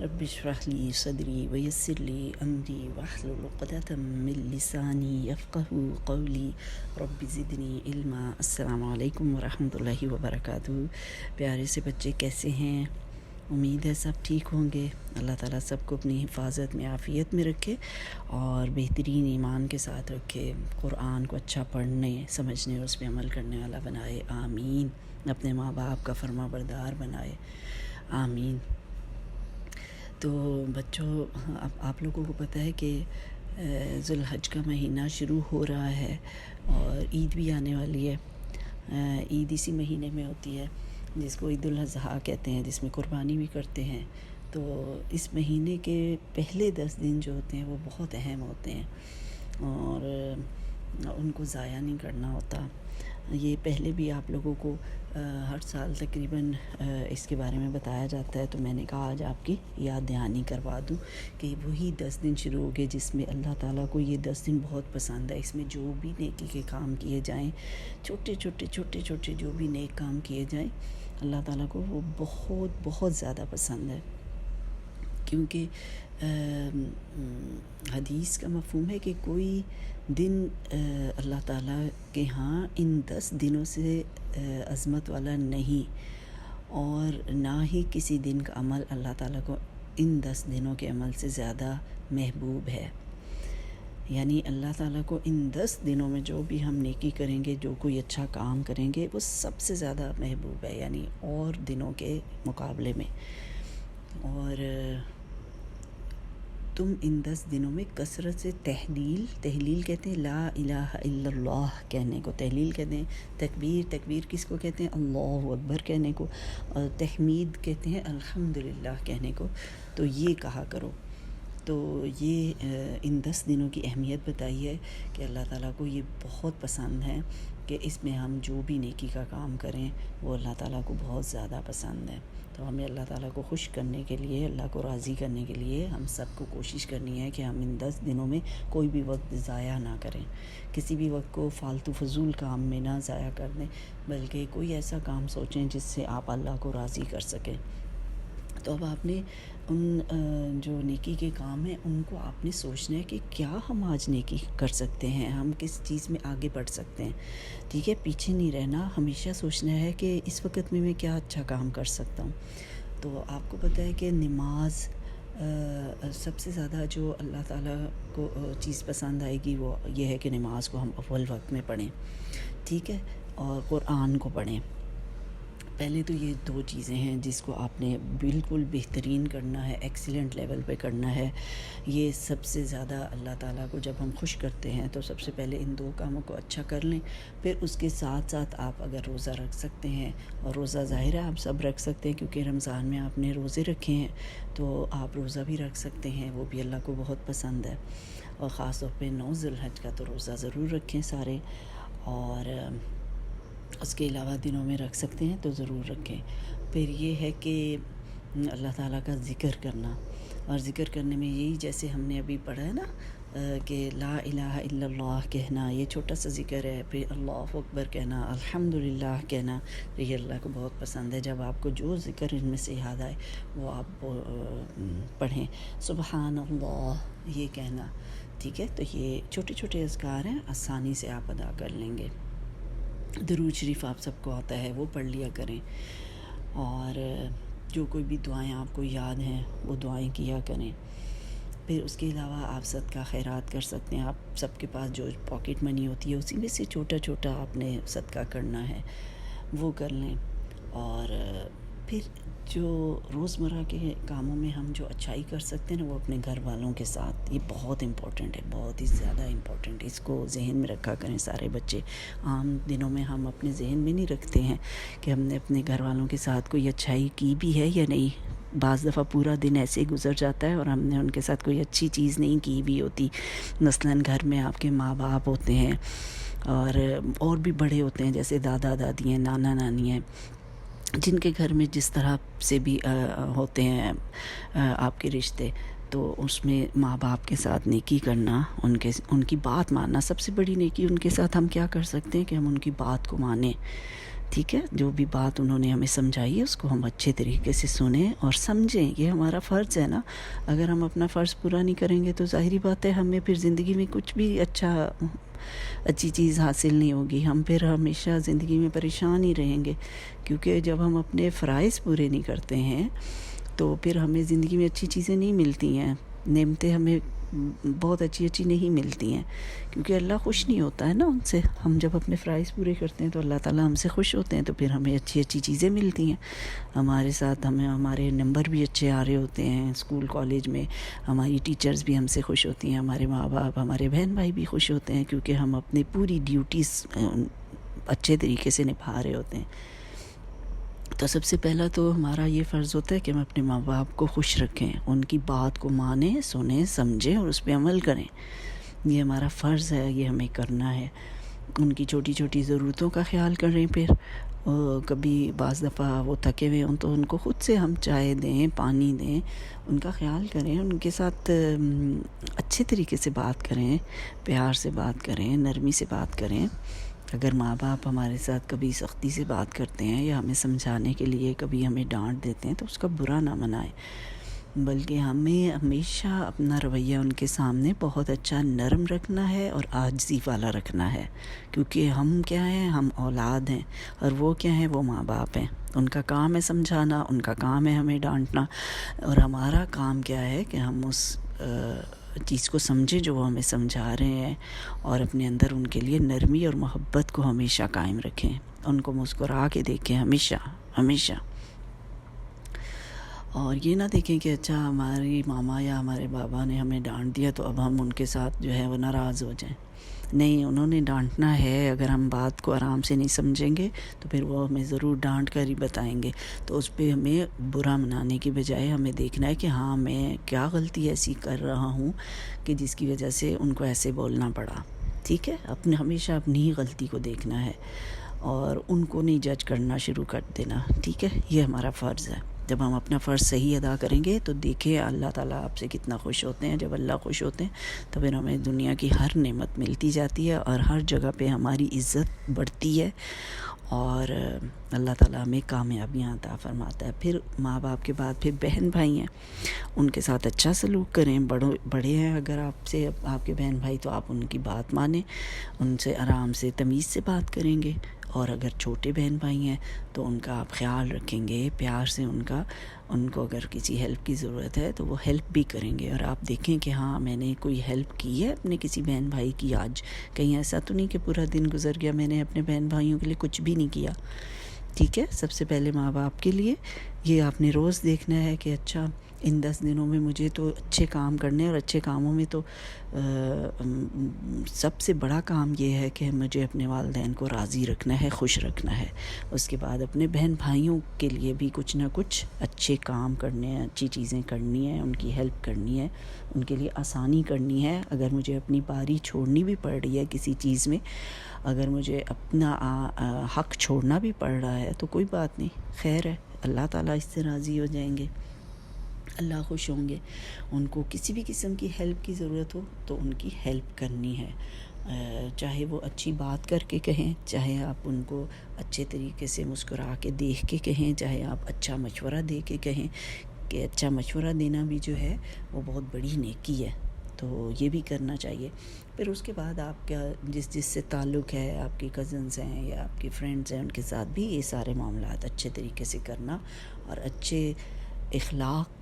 رب اشرح لی صدری ویسر لی امری واحلل عقدۃ من لسانی یفقهوا قولی رب زدنی علما۔ السلام علیکم ورحمۃ اللہ وبرکاتہ۔ پیارے سے بچے کیسے ہیں؟ امید ہے سب ٹھیک ہوں گے۔ اللہ تعالیٰ سب کو اپنی حفاظت میں عافیت میں رکھے اور بہترین ایمان کے ساتھ رکھے، قرآن کو اچھا پڑھنے سمجھنے اور اس پہ عمل کرنے والا بنائے، آمین۔ اپنے ماں باپ کا فرما بردار بنائے، آمین۔ تو بچوں، اب آپ لوگوں کو پتہ ہے کہ ذو الحج کا مہینہ شروع ہو رہا ہے اور عید بھی آنے والی ہے۔ عید اسی مہینے میں ہوتی ہے جس کو عید الاضحیٰ کہتے ہیں، جس میں قربانی بھی کرتے ہیں۔ تو اس مہینے کے پہلے 10 دن جو ہوتے ہیں وہ بہت اہم ہوتے ہیں اور ان کو ضائع نہیں کرنا ہوتا۔ یہ پہلے بھی آپ لوگوں کو ہر سال تقریباً اس کے بارے میں بتایا جاتا ہے، تو میں نے کہا آج آپ کی یاد دہانی کروا دوں کہ وہی 10 دن شروع ہو گئے جس میں اللہ تعالیٰ کو یہ 10 دن بہت پسند ہے۔ اس میں جو بھی نیکی کے کام کیے جائیں، چھوٹے چھوٹے جو بھی نیک کام کیے جائیں، اللہ تعالیٰ کو وہ بہت بہت زیادہ پسند ہے، کیونکہ حدیث کا مفہوم ہے کہ کوئی دن اللہ تعالیٰ کے ہاں ان 10 دنوں سے عظمت والا نہیں، اور نہ ہی کسی دن کا عمل اللہ تعالیٰ کو ان 10 دنوں کے عمل سے زیادہ محبوب ہے۔ یعنی اللہ تعالیٰ کو ان 10 دنوں میں جو بھی ہم نیکی کریں گے، جو کوئی اچھا کام کریں گے، وہ سب سے زیادہ محبوب ہے، یعنی اور دنوں کے مقابلے میں۔ اور تم ان 10 دنوں میں کثرت سے تحلیل کہتے ہیں لا الہ الا اللہ کہنے کو، تحلیل کہتے ہیں تکبیر کس کو کہتے ہیں؟ اللہ اکبر کہنے کو، اور تحمید کہتے ہیں الحمدللہ کہنے کو۔ تو یہ کہا کرو۔ تو یہ ان 10 دنوں کی اہمیت بتائی ہے کہ اللہ تعالیٰ کو یہ بہت پسند ہے کہ اس میں ہم جو بھی نیکی کا کام کریں وہ اللہ تعالیٰ کو بہت زیادہ پسند ہے۔ تو ہمیں اللہ تعالیٰ کو خوش کرنے کے لیے، اللہ کو راضی کرنے کے لیے ہم سب کو کوشش کرنی ہے کہ ہم ان 10 دنوں میں کوئی بھی وقت ضائع نہ کریں، کسی بھی وقت کو فالتو فضول کام میں نہ ضائع کر دیں، بلکہ کوئی ایسا کام سوچیں جس سے آپ اللہ کو راضی کر سکیں۔ تو اب آپ نے ان جو نیکی کے کام ہیں ان کو آپ نے سوچنا ہے کہ کیا ہم آج نیکی کر سکتے ہیں، ہم کس چیز میں آگے بڑھ سکتے ہیں، ٹھیک ہے؟ پیچھے نہیں رہنا، ہمیشہ سوچنا ہے کہ اس وقت میں کیا اچھا کام کر سکتا ہوں۔ تو آپ کو پتہ ہے کہ نماز سب سے زیادہ جو اللہ تعالیٰ کو چیز پسند آئے گی وہ یہ ہے کہ نماز کو ہم اول وقت میں پڑھیں، ٹھیک ہے؟ اور قرآن کو پڑھیں۔ پہلے تو یہ 2 چیزیں ہیں جس کو آپ نے بالکل بہترین کرنا ہے، ایکسیلنٹ لیول پہ کرنا ہے۔ یہ سب سے زیادہ اللہ تعالیٰ کو جب ہم خوش کرتے ہیں تو سب سے پہلے ان 2 کاموں کو اچھا کر لیں۔ پھر اس کے ساتھ ساتھ آپ اگر روزہ رکھ سکتے ہیں، اور روزہ ظاہر ہے آپ سب رکھ سکتے ہیں کیونکہ رمضان میں آپ نے روزے رکھے ہیں، تو آپ روزہ بھی رکھ سکتے ہیں، وہ بھی اللہ کو بہت پسند ہے۔ اور خاص طور پہ 9 ذی الحج کا تو روزہ ضرور رکھیں سارے، اور اس کے علاوہ دنوں میں رکھ سکتے ہیں تو ضرور رکھیں۔ پھر یہ ہے کہ اللہ تعالیٰ کا ذکر کرنا، اور ذکر کرنے میں یہی جیسے ہم نے ابھی پڑھا ہے نا کہ لا الہ الا اللہ کہنا، یہ چھوٹا سا ذکر ہے۔ پھر اللہ اکبر کہنا، الحمدللہ کہنا، تو یہ اللہ کو بہت پسند ہے۔ جب آپ کو جو ذکر ان میں سے یاد آئے وہ آپ پڑھیں۔ سبحان اللہ یہ کہنا، ٹھیک ہے؟ تو یہ چھوٹے چھوٹے اذکار ہیں، آسانی سے آپ ادا کر لیں گے۔ درود شریف آپ سب کو آتا ہے وہ پڑھ لیا کریں، اور جو کوئی بھی دعائیں آپ کو یاد ہیں وہ دعائیں کیا کریں۔ پھر اس کے علاوہ آپ صدقہ خیرات کر سکتے ہیں۔ آپ سب کے پاس جو پاکٹ منی ہوتی ہے اسی میں سے چھوٹا چھوٹا آپ نے صدقہ کرنا ہے، وہ کر لیں۔ اور پھر جو روزمرہ کے کاموں میں ہم جو اچھائی کر سکتے ہیں نا، وہ اپنے گھر والوں کے ساتھ، یہ بہت امپورٹنٹ ہے، بہت ہی زیادہ امپورٹنٹ ہے۔ اس کو ذہن میں رکھا کریں سارے بچے۔ عام دنوں میں ہم اپنے ذہن میں نہیں رکھتے ہیں کہ ہم نے اپنے گھر والوں کے ساتھ کوئی اچھائی کی بھی ہے یا نہیں۔ بعض دفعہ پورا دن ایسے ہی گزر جاتا ہے اور ہم نے ان کے ساتھ کوئی اچھی چیز نہیں کی بھی ہوتی۔ مثلاً گھر میں آپ کے ماں باپ ہوتے ہیں اور بھی بڑے ہوتے ہیں، جیسے دادا دادی ہیں، نانا نانی ہیں، جن کے گھر میں جس طرح سے بھی ہوتے ہیں آپ کے رشتے، تو اس میں ماں باپ کے ساتھ نیکی کرنا، ان کی بات ماننا، سب سے بڑی نیکی ان کے ساتھ ہم کیا کر سکتے ہیں کہ ہم ان کی بات کو مانیں، ٹھیک ہے، جو بھی بات انہوں نے ہمیں سمجھائی ہے اس کو ہم اچھے طریقے سے سنیں اور سمجھیں، یہ ہمارا فرض ہے نا۔ اگر ہم اپنا فرض پورا نہیں کریں گے تو ظاہری بات ہے ہمیں پھر زندگی میں کچھ بھی اچھی چیز حاصل نہیں ہوگی، ہم پھر ہمیشہ زندگی میں پریشان ہی رہیں گے، کیونکہ جب ہم اپنے فرائض پورے نہیں کرتے ہیں تو پھر ہمیں زندگی میں اچھی چیزیں نہیں ملتی ہیں، نعمتیں ہمیں بہت اچھی نہیں ملتی ہیں، کیونکہ اللہ خوش نہیں ہوتا ہے نا ان سے۔ ہم جب اپنے فرائض پورے کرتے ہیں تو اللہ تعالیٰ ہم سے خوش ہوتے ہیں، تو پھر ہمیں اچھی چیزیں ملتی ہیں، ہمارے ساتھ ہمارے نمبر بھی اچھے آ رہے ہوتے ہیں، اسکول کالج میں ہماری ٹیچرز بھی ہم سے خوش ہوتی ہیں، ہمارے ماں باپ ہمارے بہن بھائی بھی خوش ہوتے ہیں، کیونکہ ہم اپنی پوری ڈیوٹیز اچھے طریقے سے نبھا رہے ہوتے ہیں۔ تو سب سے پہلا تو ہمارا یہ فرض ہوتا ہے کہ ہم اپنے ماں باپ کو خوش رکھیں، ان کی بات کو مانیں، سنیں، سمجھیں اور اس پہ عمل کریں، یہ ہمارا فرض ہے، یہ ہمیں کرنا ہے۔ ان کی چھوٹی چھوٹی ضرورتوں کا خیال کریں، پھر کبھی بعض دفعہ وہ تھکے ہوئے ہوں تو ان کو خود سے ہم چائے دیں، پانی دیں، ان کا خیال کریں، ان کے ساتھ اچھے طریقے سے بات کریں، پیار سے بات کریں، نرمی سے بات کریں۔ اگر ماں باپ ہمارے ساتھ کبھی سختی سے بات کرتے ہیں یا ہمیں سمجھانے کے لیے کبھی ہمیں ڈانٹ دیتے ہیں تو اس کا برا نہ منائیں، بلکہ ہمیں ہمیشہ اپنا رویہ ان کے سامنے بہت اچھا نرم رکھنا ہے اور عاجزی والا رکھنا ہے، کیونکہ ہم کیا ہیں، ہم اولاد ہیں، اور وہ کیا ہیں، وہ ماں باپ ہیں۔ ان کا کام ہے سمجھانا، ان کا کام ہے ہمیں ڈانٹنا، اور ہمارا کام کیا ہے کہ ہم اس چیز کو سمجھیں جو وہ ہمیں سمجھا رہے ہیں، اور اپنے اندر ان کے لیے نرمی اور محبت کو ہمیشہ قائم رکھیں، ان کو مسکرا کے دیکھیں ہمیشہ ہمیشہ، اور یہ نہ دیکھیں کہ اچھا ہماری ماما یا ہمارے بابا نے ہمیں ڈانٹ دیا تو اب ہم ان کے ساتھ جو ہے وہ ناراض ہو جائیں۔ نہیں، انہوں نے ڈانٹنا ہے، اگر ہم بات کو آرام سے نہیں سمجھیں گے تو پھر وہ ہمیں ضرور ڈانٹ کر ہی بتائیں گے، تو اس پہ ہمیں برا منانے کی بجائے ہمیں دیکھنا ہے کہ ہاں میں کیا غلطی ایسی کر رہا ہوں کہ جس کی وجہ سے ان کو ایسے بولنا پڑا۔ ٹھیک ہے، ہمیشہ اپنی ہی غلطی کو دیکھنا ہے اور ان کو نہیں جج کرنا شروع کر دینا۔ ٹھیک ہے، یہ ہمارا فرض ہے۔ جب ہم اپنا فرض صحیح ادا کریں گے تو دیکھیں اللہ تعالیٰ آپ سے کتنا خوش ہوتے ہیں۔ جب اللہ خوش ہوتے ہیں تو پھر ہمیں دنیا کی ہر نعمت ملتی جاتی ہے اور ہر جگہ پہ ہماری عزت بڑھتی ہے، اور اللہ تعالیٰ ہمیں کامیابیاں عطا فرماتا ہے۔ پھر ماں باپ کے بعد پھر بہن بھائی ہیں، ان کے ساتھ اچھا سلوک کریں، بڑے ہیں اگر آپ کے بہن بھائی تو آپ ان کی بات مانیں، ان سے آرام سے تمیز سے بات کریں گے، اور اگر چھوٹے بہن بھائی ہیں تو ان کا آپ خیال رکھیں گے، پیار سے ان کو اگر کسی ہیلپ کی ضرورت ہے تو وہ ہیلپ بھی کریں گے، اور آپ دیکھیں کہ ہاں میں نے کوئی ہیلپ کی ہے اپنے کسی بہن بھائی کی آج، کہیں ایسا تو نہیں کہ پورا دن گزر گیا میں نے اپنے بہن بھائیوں کے لیے کچھ بھی نہیں کیا۔ ٹھیک ہے، سب سے پہلے ماں باپ کے لیے یہ آپ نے روز دیکھنا ہے کہ اچھا ان 10 دنوں میں مجھے تو اچھے کام کرنے، اور اچھے کاموں میں تو سب سے بڑا کام یہ ہے کہ مجھے اپنے والدین کو راضی رکھنا ہے، خوش رکھنا ہے۔ اس کے بعد اپنے بہن بھائیوں کے لیے بھی کچھ نہ کچھ اچھے کام کرنے ہیں، اچھی چیزیں کرنی ہیں، ان کی ہیلپ کرنی ہے، ان کے لیے آسانی کرنی ہے۔ اگر مجھے اپنی باری چھوڑنی بھی پڑ رہی ہے کسی چیز میں، اگر مجھے اپنا حق چھوڑنا بھی پڑ رہا ہے تو کوئی بات نہیں، خیر ہے، اللہ تعالیٰ اس سے راضی ہو جائیں گے، اللہ خوش ہوں گے۔ ان کو کسی بھی قسم کی ہیلپ کی ضرورت ہو تو ان کی ہیلپ کرنی ہے، چاہے وہ اچھی بات کر کے کہیں، چاہے آپ ان کو اچھے طریقے سے مسکرا کے دیکھ کے کہیں، چاہے آپ اچھا مشورہ دے کے کہیں، کہ اچھا مشورہ دینا بھی جو ہے وہ بہت بڑی نیکی ہے، تو یہ بھی کرنا چاہیے۔ پھر اس کے بعد آپ کا جس سے تعلق ہے، آپ کے کزنز ہیں یا آپ کے فرینڈز ہیں، ان کے ساتھ بھی یہ سارے معاملات اچھے طریقے سے کرنا، اور اچھے اخلاق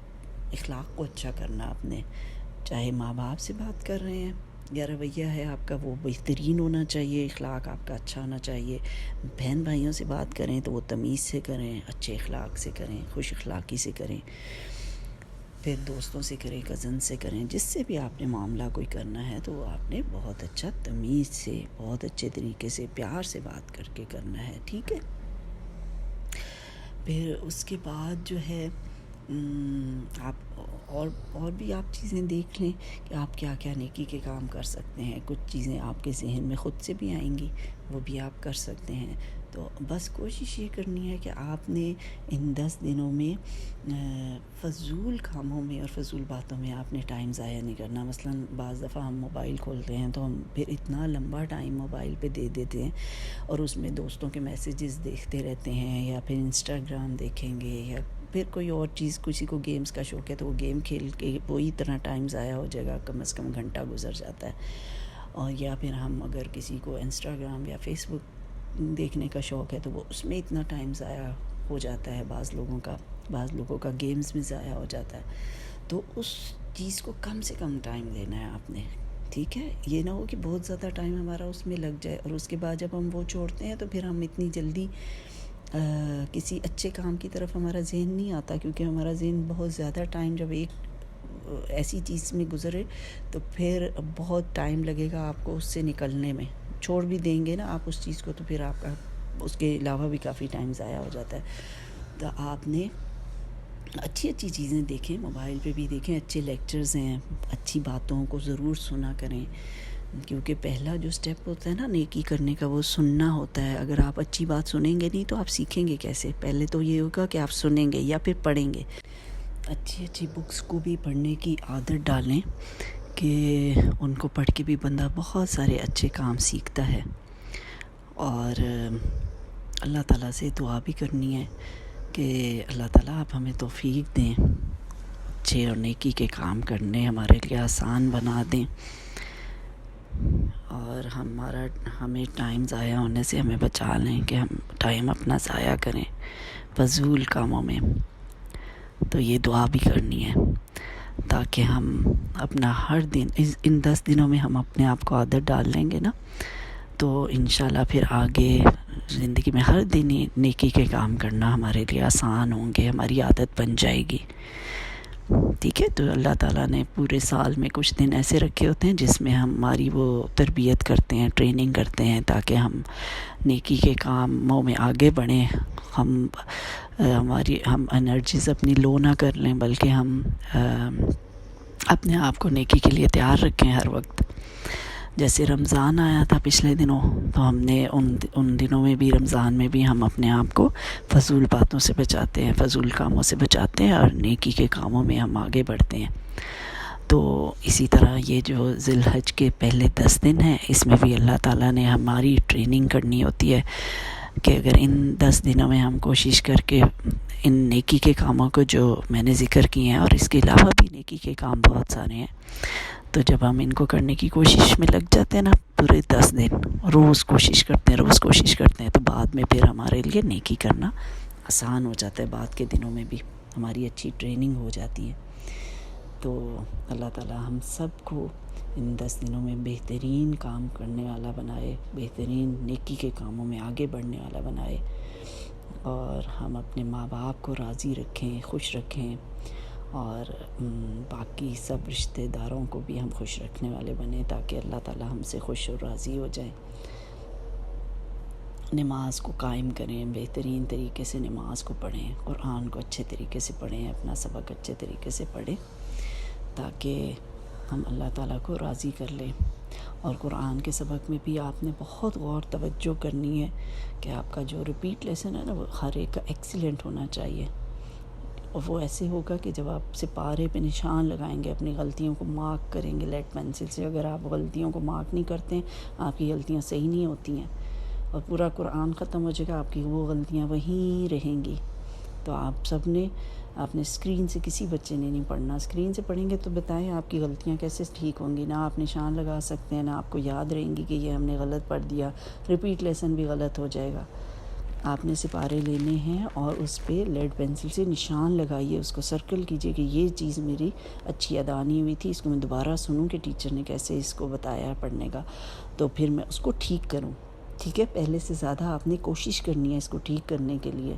کو اچھا کرنا اپنے، چاہے ماں باپ سے بات کر رہے ہیں یا رویہ ہے آپ کا وہ بہترین ہونا چاہیے، اخلاق آپ کا اچھا ہونا چاہیے۔ بہن بھائیوں سے بات کریں تو وہ تمیز سے کریں، اچھے اخلاق سے کریں، خوش اخلاقی سے کریں، پھر دوستوں سے کریں، کزن سے کریں، جس سے بھی آپ نے معاملہ کوئی کرنا ہے تو وہ آپ نے بہت اچھا تمیز سے، بہت اچھے طریقے سے، پیار سے بات کر کے کرنا ہے۔ ٹھیک ہے، پھر اس کے بعد جو ہے آپ اور بھی آپ چیزیں دیکھ لیں کہ آپ کیا کیا نیکی کے کام کر سکتے ہیں۔ کچھ چیزیں آپ کے ذہن میں خود سے بھی آئیں گی، وہ بھی آپ کر سکتے ہیں۔ تو تو بس کوشش یہ کرنی ہے کہ آپ نے ان 10 دنوں میں فضول کاموں میں اور فضول باتوں میں آپ نے ٹائم ضائع نہیں کرنا. مثلا بعض دفعہ ہم موبائل کھولتے ہیں تو ہم پھر اتنا لمبا ٹائم موبائل پہ دے دیتے ہیں اور اس میں دوستوں کے میسیجز دیکھتے رہتے ہیں, یا پھر انسٹاگرام دیکھیں گے, یا پھر کوئی اور چیز, کسی کو گیمز کا شوق ہے تو وہ گیم کھیل کے وہی طرح ٹائم ضائع ہو جائے گا, کم از کم گھنٹہ گزر جاتا ہے. اور یا پھر ہم اگر کسی کو انسٹاگرام یا فیس بک دیکھنے کا شوق ہے تو وہ اس میں اتنا ٹائم ضائع ہو جاتا ہے, بعض لوگوں کا گیمز میں ضائع ہو جاتا ہے. تو اس چیز کو کم سے کم ٹائم دینا ہے آپ نے, ٹھیک ہے. یہ نہ ہو کہ بہت زیادہ ٹائم ہمارا اس میں لگ جائے اور اس کے بعد جب ہم وہ چھوڑتے ہیں تو پھر ہم اتنی جلدی کسی اچھے کام کی طرف ہمارا ذہن نہیں آتا, کیونکہ ہمارا ذہن بہت زیادہ ٹائم جب ایک ایسی چیز میں گزرے تو پھر بہت ٹائم لگے گا آپ کو اس سے نکلنے میں. چھوڑ بھی دیں گے نا آپ اس چیز کو تو پھر آپ کا اس کے علاوہ بھی کافی ٹائم ضائع ہو جاتا ہے. تو آپ نے اچھی چیزیں دیکھیں, موبائل پہ بھی دیکھیں, اچھے لیکچرز ہیں, اچھی باتوں کو ضرور سنا کریں, کیونکہ پہلا جو سٹیپ ہوتا ہے نا نیکی کرنے کا وہ سننا ہوتا ہے. اگر آپ اچھی بات سنیں گے نہیں تو آپ سیکھیں گے کیسے؟ پہلے تو یہ ہوگا کہ آپ سنیں گے یا پھر پڑھیں گے. اچھی بکس کو بھی پڑھنے کی عادت ڈالیں کہ ان کو پڑھ کے بھی بندہ بہت سارے اچھے کام سیکھتا ہے. اور اللہ تعالیٰ سے دعا بھی کرنی ہے کہ اللہ تعالیٰ آپ ہمیں توفیق دیں, اچھے اور نیکی کے کام کرنے ہمارے لیے آسان بنا دیں, اور ہمیں ٹائم ضائع ہونے سے ہمیں بچا لیں کہ ہم ٹائم اپنا ضائع کریں فضول کاموں میں. تو یہ دعا بھی کرنی ہے تاکہ ہم اپنا ہر دن ان 10 دنوں میں ہم اپنے آپ کو عادت ڈال لیں گے نا, تو انشاءاللہ پھر آگے زندگی میں ہر دن نیکی کے کام کرنا ہمارے لیے آسان ہوں گے, ہماری عادت بن جائے گی. ٹھیک ہے. تو اللہ تعالیٰ نے پورے سال میں کچھ دن ایسے رکھے ہوتے ہیں جس میں ہماری وہ تربیت کرتے ہیں, ٹریننگ کرتے ہیں, تاکہ ہم نیکی کے کاموں میں آگے بڑھیں. ہم انرجیز اپنی لو نہ کر لیں, بلکہ ہم اپنے آپ کو نیکی کے لیے تیار رکھیں ہر وقت. جیسے رمضان آیا تھا پچھلے دنوں, تو ہم نے ان دنوں میں بھی, رمضان میں بھی ہم اپنے آپ کو فضول باتوں سے بچاتے ہیں, فضول کاموں سے بچاتے ہیں, اور نیکی کے کاموں میں ہم آگے بڑھتے ہیں. تو اسی طرح یہ جو ذی الحج کے پہلے 10 دن ہیں, اس میں بھی اللہ تعالیٰ نے ہماری ٹریننگ کرنی ہوتی ہے کہ اگر ان 10 دنوں میں ہم کوشش کر کے ان نیکی کے کاموں کو جو میں نے ذکر کیے ہیں, اور اس کے علاوہ بھی نیکی کے کام بہت سارے ہیں, تو جب ہم ان کو کرنے کی کوشش میں لگ جاتے ہیں نا پورے 10 دن, روز کوشش کرتے ہیں, تو بعد میں پھر ہمارے لیے نیکی کرنا آسان ہو جاتا ہے. بعد کے دنوں میں بھی ہماری اچھی ٹریننگ ہو جاتی ہے. تو اللہ تعالیٰ ہم سب کو ان 10 دنوں میں بہترین کام کرنے والا بنائے, بہترین نیکی کے کاموں میں آگے بڑھنے والا بنائے, اور ہم اپنے ماں باپ کو راضی رکھیں, خوش رکھیں, اور باقی سب رشتہ داروں کو بھی ہم خوش رکھنے والے بنیں, تاکہ اللہ تعالیٰ ہم سے خوش اور راضی ہو جائیں. نماز کو قائم کریں, بہترین طریقے سے نماز کو پڑھیں, قرآن کو اچھے طریقے سے پڑھیں, اپنا سبق اچھے طریقے سے پڑھیں, تاکہ ہم اللہ تعالیٰ کو راضی کر لیں. اور قرآن کے سبق میں بھی آپ نے بہت غور توجہ کرنی ہے کہ آپ کا جو ریپیٹ لیسن ہے نا وہ ہر ایک کا ایکسیلنٹ ہونا چاہیے. اور وہ ایسے ہوگا کہ جب آپ سپارے پہ نشان لگائیں گے, اپنی غلطیوں کو مارک کریں گے لیڈ پینسل سے. اگر آپ غلطیوں کو مارک نہیں کرتے ہیں, آپ کی غلطیاں صحیح نہیں ہوتی ہیں, اور پورا قرآن ختم ہو جائے گا, آپ کی وہ غلطیاں وہیں رہیں گی. تو آپ نے اسکرین سے, کسی بچے نے نہیں پڑھنا, اسکرین سے پڑھیں گے تو بتائیں آپ کی غلطیاں کیسے ٹھیک ہوں گی. نہ آپ نشان لگا سکتے ہیں, نہ آپ کو یاد رہیں گی کہ یہ ہم نے غلط پڑھ دیا, ریپیٹ لیسن بھی غلط ہو جائے گا. آپ نے سپارے لینے ہیں اور اس پہ لیڈ پینسل سے نشان لگائیے, اس کو سرکل کیجئے کہ یہ چیز میری اچھی ادا نہیں ہوئی تھی, اس کو میں دوبارہ سنوں کہ ٹیچر نے کیسے اس کو بتایا ہے پڑھنے کا, تو پھر میں اس کو ٹھیک کروں. ٹھیک ہے. پہلے سے زیادہ آپ نے کوشش کرنی ہے اس کو ٹھیک کرنے کے لیے.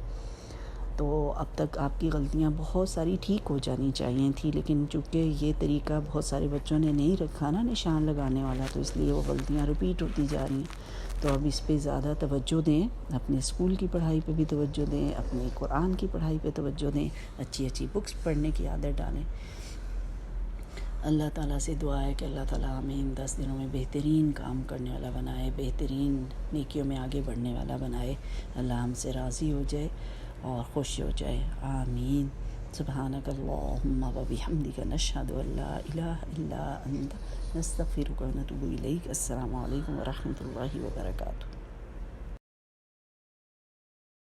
تو اب تک آپ کی غلطیاں بہت ساری ٹھیک ہو جانی چاہیے تھیں, لیکن چونکہ یہ طریقہ بہت سارے بچوں نے نہیں رکھا نا نشان لگانے والا, تو اس لیے وہ غلطیاں ریپیٹ ہوتی جا رہی ہیں. تو اب اس پہ زیادہ توجہ دیں, اپنے اسکول کی پڑھائی پہ بھی توجہ دیں, اپنے قرآن کی پڑھائی پہ توجہ دیں, اچھی بکس پڑھنے کی عادت ڈالیں. اللہ تعالیٰ سے دعا ہے کہ اللہ تعالیٰ ہمیں ان 10 دنوں میں بہترین کام کرنے والا بنائے، بہترین نیکیوں میں آگے بڑھنے والا بنائے، اللہ ہم سے راضی ہو جائے اور خوش ہو جائے، آمین۔ سبحانک اللہم و بحمدک نشہد ان لا الہ الا انت نستغفرک و نتوب الیک۔ السلام علیکم ورحمۃ اللہ وبرکاتہ۔